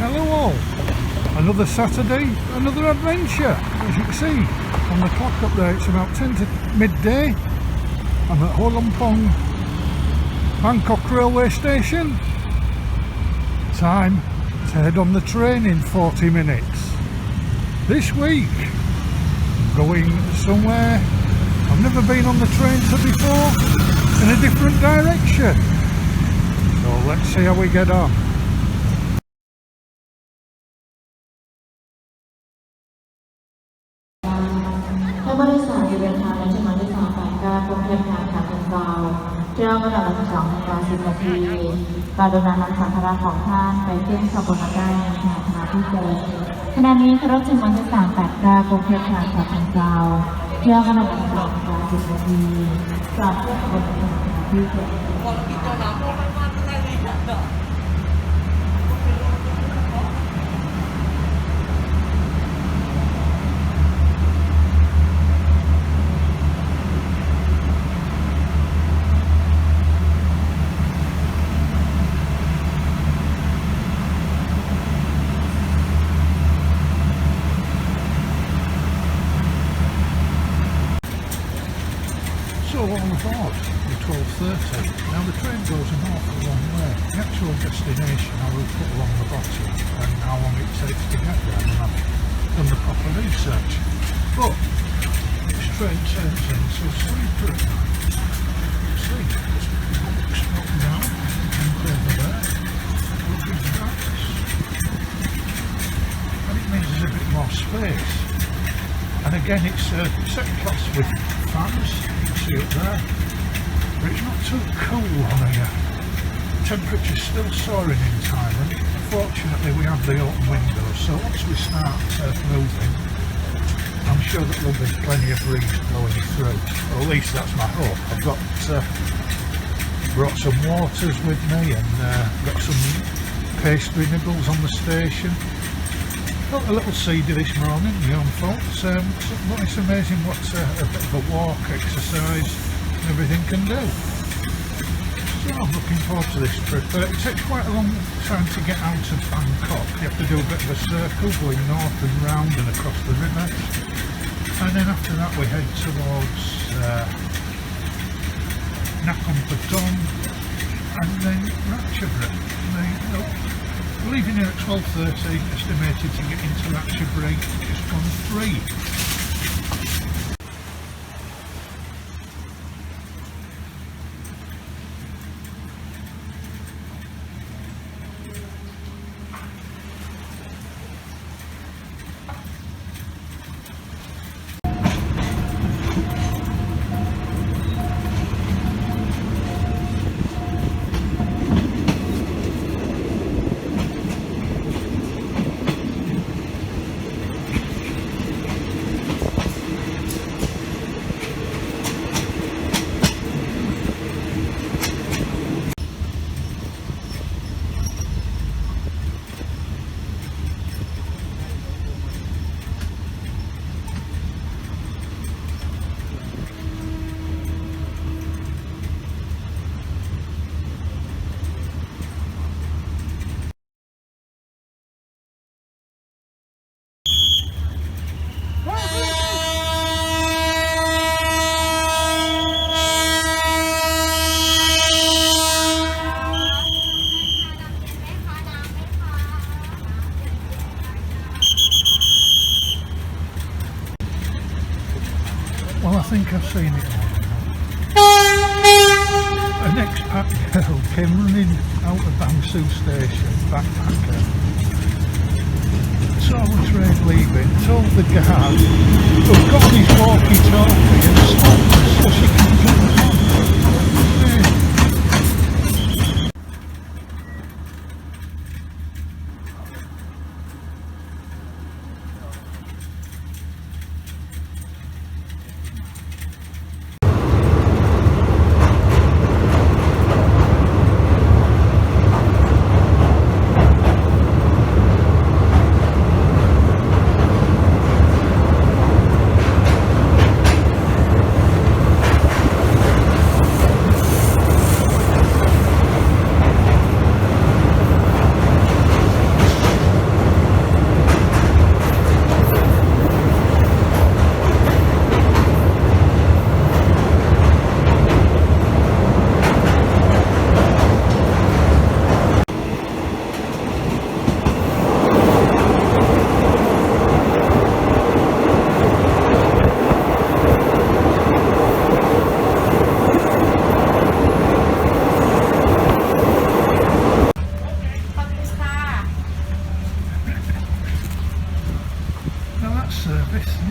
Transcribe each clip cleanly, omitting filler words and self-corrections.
Hello all, another Saturday, another adventure. As you can see on the clock up there, it's about 10 to midday. I'm at Holompong, Bangkok railway station. Time to head on the train in 40 minutes. This week, I'm going somewhere I've never been on the train to before, in a different direction. So let's see how we get on. So all aboard the 12:30. Now the train goes an awful long way. The actual destination I will put along the bottom and how long it takes to get there when I've done the proper research. But this train turns into sleeper at night. See, just books up now and over there. Looking nice. And it means there's a bit more space. And again it's second class with fans. See up there, but it's not too cool on here. Temperature's still soaring in Thailand. Fortunately we have the open windows, so once we start moving, I'm sure that there'll be plenty of breeze blowing through, or at least that's my hope. I've got brought some waters with me and got some pastry nibbles on the station. Got a little seedy this morning, young folks, but it's amazing what a bit of a walk, exercise and everything can do. So I'm looking forward to this trip. It takes quite a long time to get out of Bangkok. You have to do a bit of a circle going north and round and across the river, and then after that we head towards Nakhon Pathom and then Ratchaburi. Leaving here at 12:30, estimated to get into Ratchaburi just gone 3. Well, I think I've seen it all. An expat girl came running out of Bangsu station, backpacker. Saw the train leaving, told the guard who'd got his walkie-talkie and stopped us so she can jump on.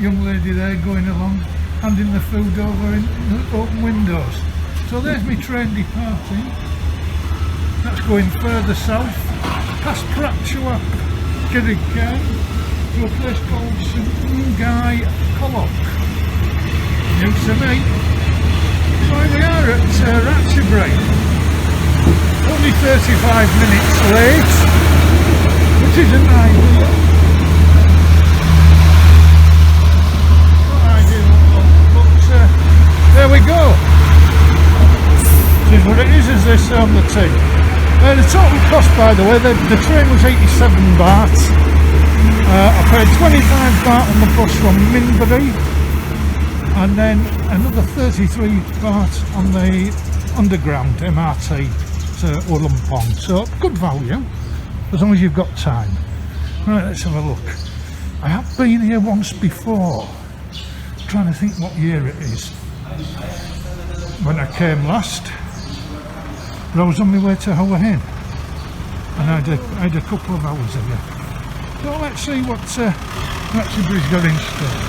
young lady there going along, handing the food over in the open windows. So there's my train departing. That's going further south, past Pratchua, Kirrikan, to a place called Sungai Kolok. News to me. So here we are at Ratchaburi. Only 35 minutes late, which isn't ideal. Not ideal, but there we go. This is what it is they say on the tin. The total cost, by the way, the train was 87 baht. I paid 25 baht on the bus from Minburi, and then another 33 baht on the underground MRT to Ulumpong. So good value, as long as you've got time. Right, let's have a look. I have been here once before. I'm trying to think what year it is. When I came last. But I was on my way to Hua Hin, and I had a couple of hours of it. So let's see what Ratchaburi's got in store.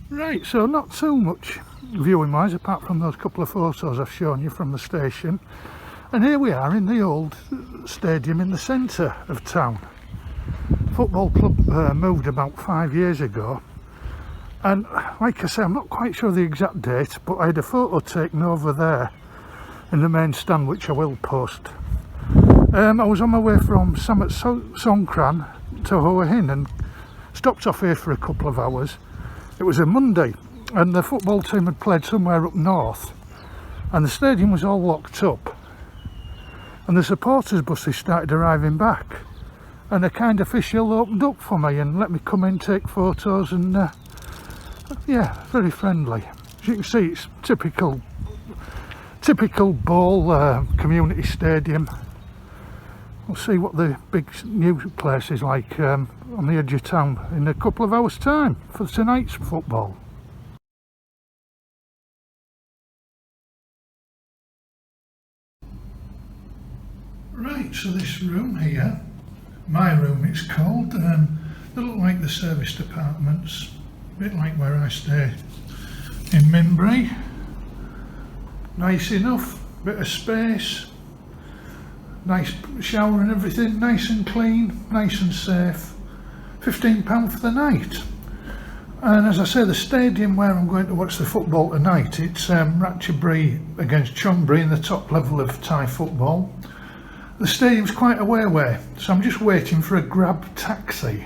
Right, so not too much viewing wise, apart from those couple of photos I've shown you from the station. And here we are in the old stadium in the centre of town. Football club moved about 5 years ago, and like I say, I'm not quite sure the exact date, but I had a photo taken over there in the main stand, which I will post. I was on my way from Samut Songkran to Hua Hin and stopped off here for a couple of hours. It was a Monday, and the football team had played somewhere up north, and the stadium was all locked up. And the supporters buses started arriving back, and a kind official opened up for me and let me come in, take photos, and yeah, very friendly. As you can see, it's typical bowl community stadium. We'll see what the big new place is like on the edge of town in a couple of hours time for tonight's football. Right, so this room here, my room it's called, they look like the serviced apartments, a bit like where I stay in Minburi. Nice enough, bit of space, nice shower and everything, nice and clean, nice and safe. £15 for the night. And as I say, the stadium where I'm going to watch the football tonight, it's Ratchaburi against Chonburi in the top level of Thai football. The stadium's quite a way away, so I'm just waiting for a grab taxi.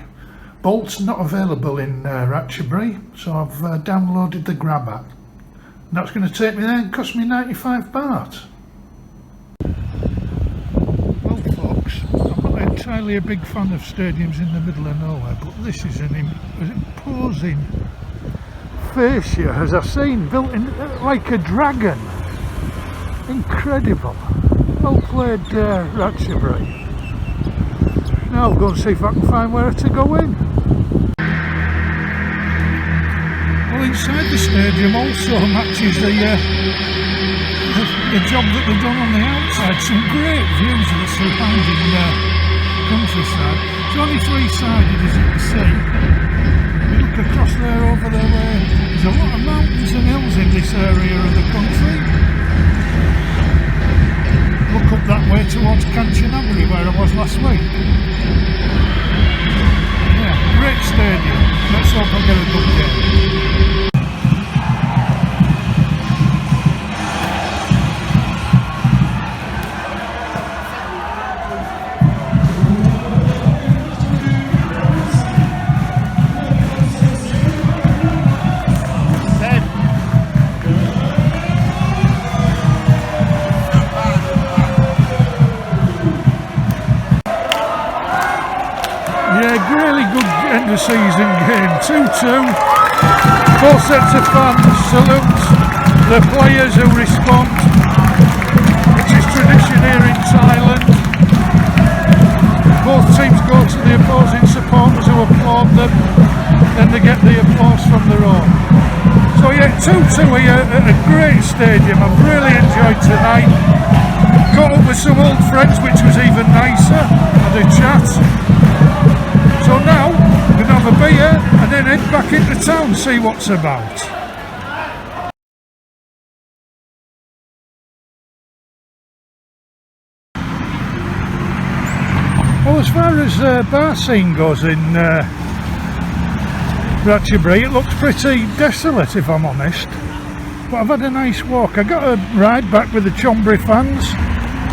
Bolt's not available in Ratchaburi, so I've downloaded the Grab app. And that's going to take me there and cost me 95 baht. Well folks, I'm not entirely a big fan of stadiums in the middle of nowhere, but this is an imposing fascia, as I've seen, built in like a dragon. Incredible. Well played, Ratchaburi. Now I'll go and see if I can find where to go in. Well, inside the stadium also matches the job that they've done on the outside. Some great views of the surrounding countryside. It's only three-sided, as you can see. You look across there, over there, there's a lot of mountains and hills in this area of the country. Look up that way towards Kanchanaburi, where I was last week. Yeah, great stadium. Let's hope I get a good game. Really good end of season game, 2-2, both sets of fans salute the players who respond, which is tradition here in Thailand. Both teams go to the the opposing supporters who applaud them, then they get the applause from their own. So yeah, 2-2 here at a great stadium. I've really enjoyed tonight. Caught up with some old friends, which was even nicer. Had a chat. So now we're going to have a beer and then head back into town, see what's about. Well, as far as bar scene goes in Ratchaburi, it looks pretty desolate if I'm honest. But I've had a nice walk. I got a ride back with the Chonburi fans.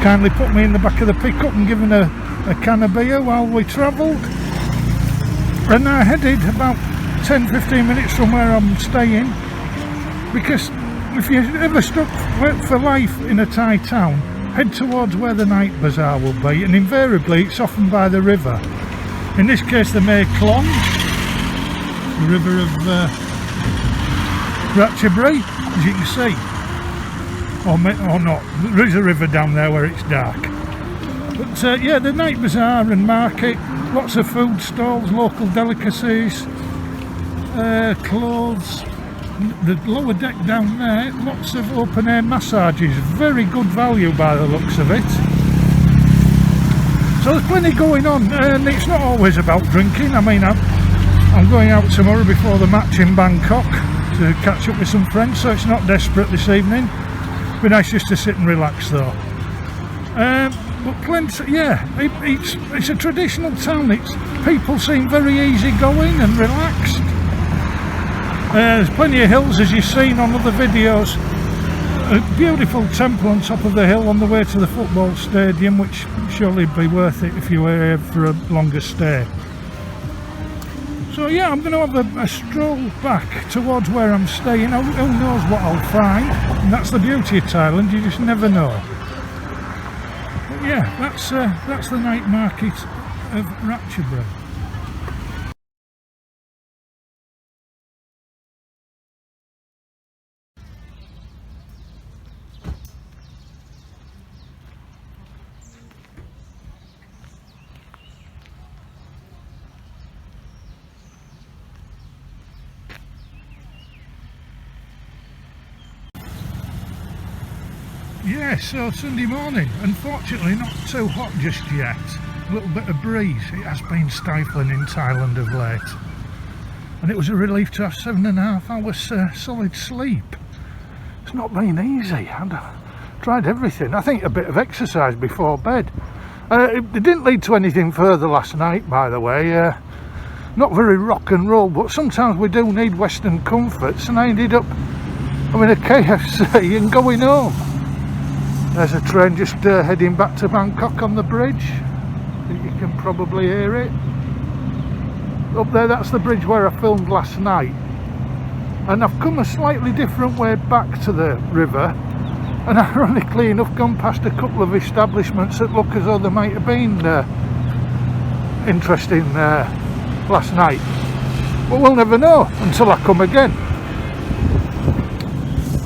Kindly put me in the back of the pickup and given a can of beer while we travelled. And I headed about 10-15 minutes from where I'm staying, because if you're ever stuck for life in a Thai town, head towards where the night bazaar will be, and invariably it's often by the river. In this case the Mae Klong, the river of Ratchaburi, as you can see. Or not, there is a river down there where it's dark. But yeah, the night bazaar and market, lots of food stalls, local delicacies, clothes. The lower deck down there, lots of open air massages, very good value by the looks of it. So there's plenty going on, and it's not always about drinking. I mean, I'm going out tomorrow before the match in Bangkok to catch up with some friends, so it's not desperate this evening. Be nice just to sit and relax though. But plenty, yeah, it's a traditional town. People seem very easygoing and relaxed. There's plenty of hills, as you've seen on other videos. A beautiful temple on top of the hill on the way to the football stadium, which surely be worth it if you were here for a longer stay. So yeah, I'm going to have a stroll back towards where I'm staying. Who knows what I'll find? And that's the beauty of Thailand, you just never know. But yeah, that's the night market of Ratchaburi. Yeah, so Sunday morning, unfortunately not too hot just yet. A little bit of breeze. It has been stifling in Thailand of late. And it was a relief to have 7.5 hours solid sleep. It's not been easy. I've tried everything. I think a bit of exercise before bed. It didn't lead to anything further last night, by the way. Not very rock and roll, but sometimes we do need Western comforts, and I ended up having a KFC and going home. There's a train just heading back to Bangkok on the bridge. You can probably hear it. Up there, that's the bridge where I filmed last night. And I've come a slightly different way back to the river, and ironically enough gone past a couple of establishments that look as though they might have been interesting last night. But we'll never know until I come again.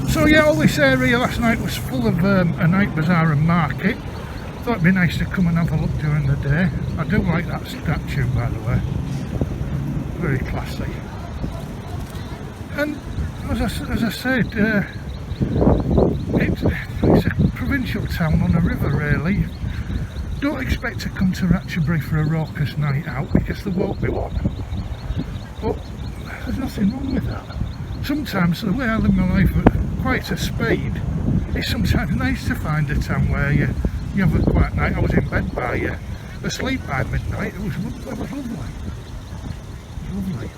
So yeah, all this area last night was full of a night bazaar and market. Thought it'd be nice to come and have a look during the day. I do like that statue, by the way. Very classy. And as I said, it's a provincial town on a river really. Don't expect to come to Ratchaburi for a raucous night out, because there won't be one. But there's nothing wrong with that. Sometimes the way I live my life at quite a speed, it's sometimes nice to find a town where you have a quiet night. I was in bed asleep by midnight. It was lovely.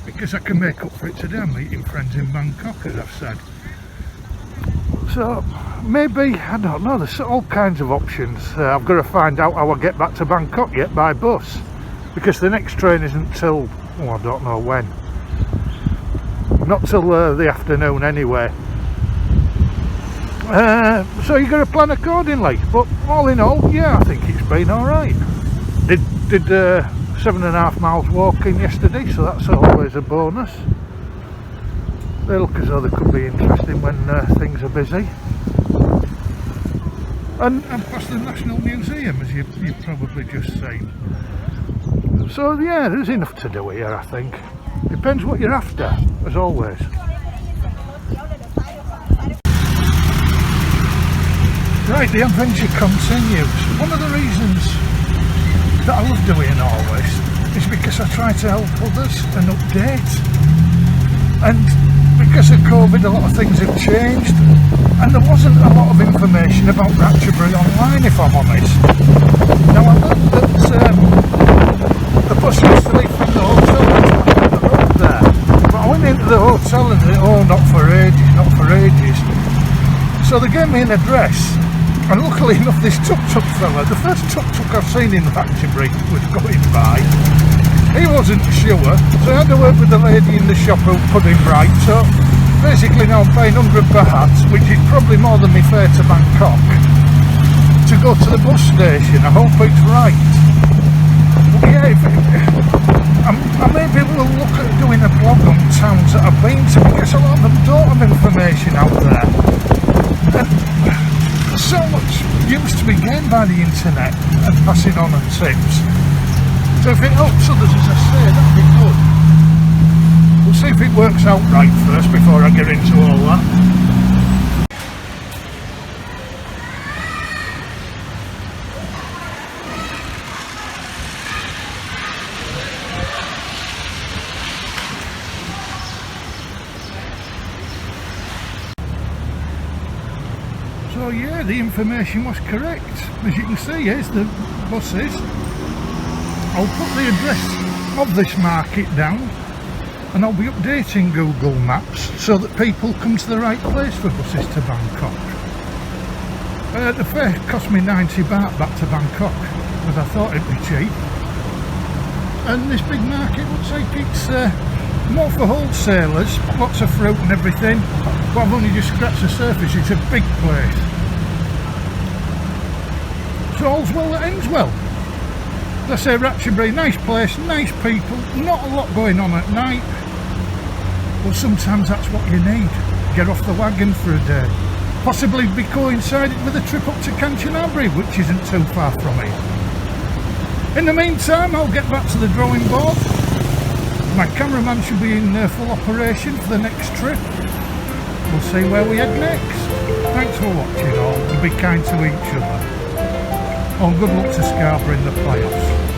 Because I can make up for it today. I'm meeting friends in Bangkok, as I've said. So maybe, I don't know, there's all kinds of options. I've got to find out how I get back to Bangkok yet by bus, because the next train isn't till, I don't know when. Not till the afternoon anyway. So you've got to plan accordingly. But all in all, yeah, I think it's been alright. Did 7.5 miles walking yesterday, so that's always a bonus. They look as though they could be interesting when things are busy. And past the National Museum, as you've probably just seen. So yeah, there's enough to do here, I think. Depends what you're after, as always. Right, the adventure continues. One of the reasons that I love doing all this is because I try to help others and update. And because of COVID, a lot of things have changed, and there wasn't a lot of information about Ratchaburi online, if I'm honest. Now I learned that the bus used to leave from the hotel on the road there, but I went into the hotel and oh, not for ages, not for ages. So they gave me an address, and luckily enough this tuk-tuk fella, the first tuk-tuk I've seen in Ratchaburi was going by. He wasn't sure, so I had to work with the lady in the shop who put him right. So basically now I'm paying 100 baht, which is probably more than my fare to Bangkok, to go to the bus station. I hope it's right. But yeah, I maybe will look at doing a blog on towns that I've been to, because a lot of them don't have information out there. And so much used to be gained by the internet and passing on and tips. So if it helps others, as I say, that'd be good. We'll see if it works out right first before I get into all that. So yeah, the information was correct. As you can see, here's the buses. I'll put the address of this market down, and I'll be updating Google Maps so that people come to the right place for buses to Bangkok. The fare cost me 90 baht back to Bangkok, because I thought it'd be cheap. And this big market looks like it's more for wholesalers, lots of fruit and everything, but I've only just scratched the surface. It's a big place. So all's well that ends well. As I say, Ratchaburi, nice place, nice people, not a lot going on at night, but sometimes that's what you need. Get off the wagon for a day. Possibly be coincided with a trip up to Kanchanaburi, which isn't too far from here. In the meantime, I'll get back to the drawing board. My cameraman should be in full operation for the next trip. We'll see where we head next. Thanks for watching all, and be kind to each other. Oh, good luck to Scarborough in the playoffs.